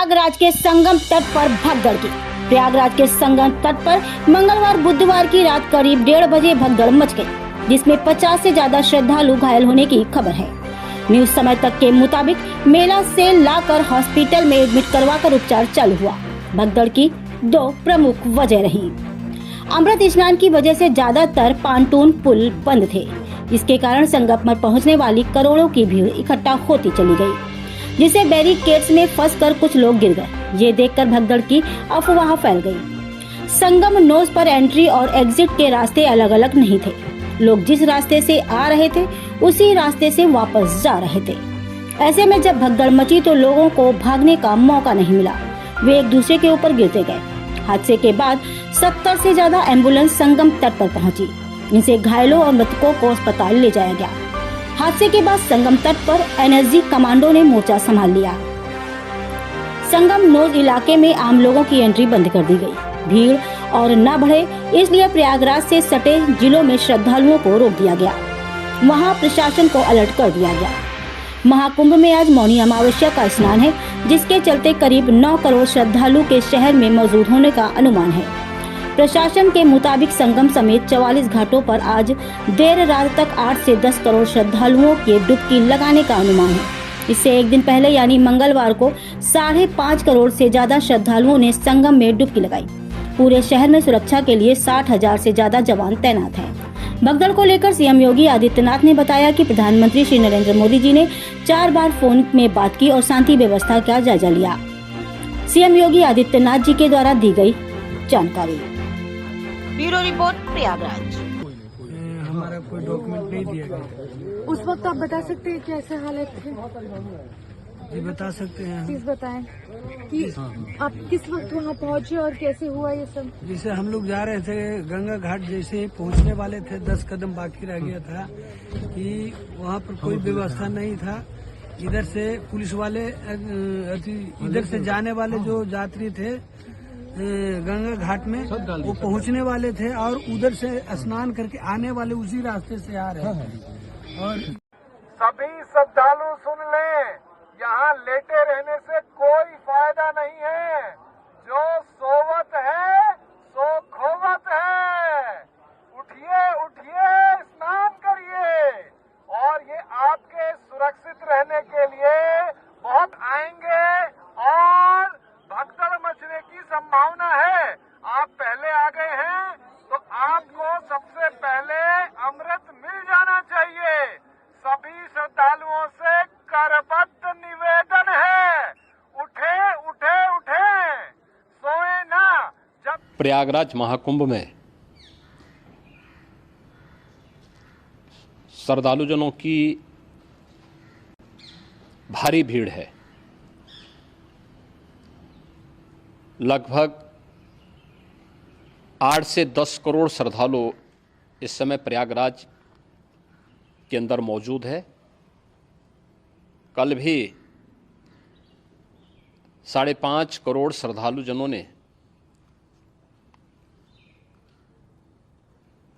प्रयागराज के संगम तट पर भगदड़ की। प्रयागराज के संगम तट पर मंगलवार बुधवार की रात करीब 1:30 बजे भगदड़ मच गई, जिसमें 50 से ज्यादा श्रद्धालु घायल होने की खबर है। न्यूज समय तक के मुताबिक मेला से लाकर हॉस्पिटल में एडमिट करवाकर उपचार चालू हुआ। भगदड़ की 2 प्रमुख वजह रही। अमृत स्नान की वजह से ज्यादातर पांटून पुल बंद थे, जिसके कारण संगम पर पहुंचने वाली करोड़ों की भीड़ इकट्ठा होती चली गई, जिसे बैरिकेड्स में फंसकर कुछ लोग गिर गए। ये देखकर भगदड़ की अफवाह फैल गई। संगम नोज पर एंट्री और एग्जिट के रास्ते अलग अलग नहीं थे। लोग जिस रास्ते से आ रहे थे उसी रास्ते से वापस जा रहे थे। ऐसे में जब भगदड़ मची तो लोगों को भागने का मौका नहीं मिला, वे एक दूसरे के ऊपर गिरते गए। हादसे के बाद 70 से ज्यादा एम्बुलेंस संगम तट पर पहुंची। इनसे घायलों और मृतकों को अस्पताल ले जाया गया। हादसे के बाद संगम तट पर एनएसजी कमांडो ने मोर्चा संभाल लिया। संगम नोज इलाके में आम लोगों की एंट्री बंद कर दी गई। भीड़ और न बढ़े इसलिए प्रयागराज से सटे जिलों में श्रद्धालुओं को रोक दिया गया। वहां प्रशासन को अलर्ट कर दिया गया। महाकुंभ में आज मौनी अमावस्या का स्नान है, जिसके चलते करीब 9 करोड़ श्रद्धालु के शहर में मौजूद होने का अनुमान है। प्रशासन के मुताबिक संगम समेत 44 घाटों पर आज देर रात तक 8 से 10 करोड़ श्रद्धालुओं के डुबकी लगाने का अनुमान है। इससे एक दिन पहले यानी मंगलवार को 5.5 करोड़ से ज्यादा श्रद्धालुओं ने संगम में डुबकी लगाई। पूरे शहर में सुरक्षा के लिए 60,000 से ज्यादा जवान तैनात हैं। भगदड़ को लेकर सीएम योगी आदित्यनाथ ने बताया कि प्रधानमंत्री श्री नरेंद्र मोदी जी ने 4 बार फोन में बात की और शांति व्यवस्था का जायजा लिया। सीएम योगी आदित्यनाथ जी के द्वारा दी गई जानकारी। Bureau report Prayagraj. हमारा कोई डॉक्यूमेंट नहीं दिया गया। उस वक्त आप बता सकते हैं कैसे हालत थे? जी बता सकते हैं। प्लीज बताएं कि आप किस वक्त वहाँ पहुँचे और कैसे हुआ ये सब? जैसे हम लोग जा रहे थे गंगा घाट, जैसे ही पहुंचने वाले थे 10 कदम बाकी रह गया था कि वहाँ पर कोई व्यवस्था नहीं था। इधर से पुलिस वाले इधर से जाने वाले जो यात्री थे गंगा घाट में वो पहुंचने वाले थे और उधर से स्नान करके आने वाले उसी रास्ते से आ रहे हैं। और सभी श्रद्धालु सुन लें, यहाँ लेटे रहने से कोई फायदा नहीं है। जो सोवत है सो खोवत है। उठिए उठिए, स्नान करिए। और ये आपके सुरक्षित रहने के लिए बहुत आएंगे और भगदड़ मचने की संभावना है। आप पहले आ गए हैं तो आपको सबसे पहले अमृत मिल जाना चाहिए। सभी श्रद्धालुओं से करबद्ध निवेदन है, उठे उठे उठे, सोए ना। जब प्रयागराज महाकुंभ में श्रद्धालुजनों की भारी भीड़ है। लगभग 8 से 10 करोड़ श्रद्धालु इस समय प्रयागराज के अंदर मौजूद है। कल भी 5.5 करोड़ श्रद्धालु जनों ने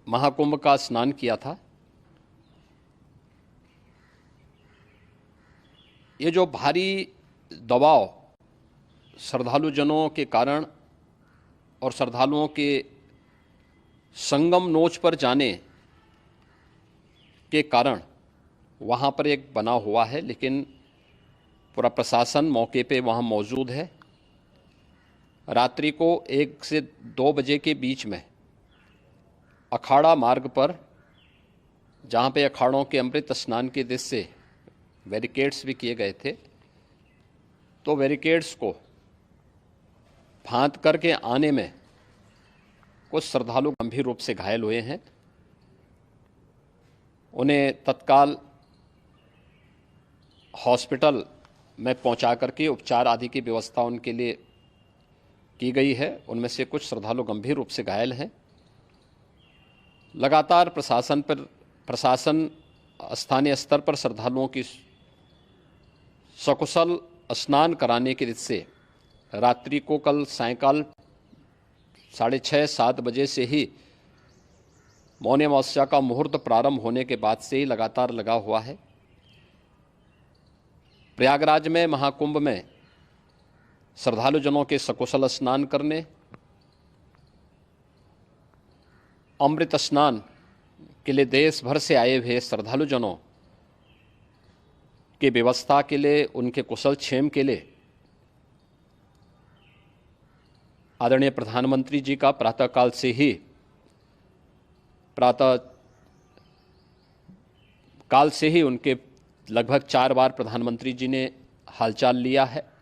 महाकुंभ का स्नान किया था। ये जो भारी दबाव श्रद्धालु जनों के कारण और श्रद्धालुओं के संगम नोच पर जाने के कारण वहाँ पर एक बना हुआ है, लेकिन पूरा प्रशासन मौके पे वहाँ मौजूद है। रात्रि को 1 से 2 बजे के बीच में अखाड़ा मार्ग पर, जहाँ पे अखाड़ों के अमृत स्नान के दृश्य से बैरिकेड्स भी किए गए थे, तो बैरिकेड्स को फांद करके आने में कुछ श्रद्धालु गंभीर रूप से घायल हुए हैं। उन्हें तत्काल हॉस्पिटल में पहुंचा करके उपचार आदि की व्यवस्था उनके लिए की गई है। उनमें से कुछ श्रद्धालु गंभीर रूप से घायल हैं। लगातार प्रशासन स्थानीय स्तर पर श्रद्धालुओं की सकुशल स्नान कराने के दृष्टि से रात्रि को कल सायंकाल 6:30-7 बजे से ही मौनी अमावस्या का मुहूर्त प्रारंभ होने के बाद से ही लगातार लगा हुआ है। प्रयागराज में महाकुंभ में श्रद्धालुजनों के सकुशल स्नान करने, अमृत स्नान के लिए देश भर से आए हुए श्रद्धालुजनों की व्यवस्था के लिए, उनके कुशल क्षेम के लिए आदरणीय प्रधानमंत्री जी का प्रातःकाल से ही उनके लगभग 4 बार प्रधानमंत्री जी ने हालचाल लिया है।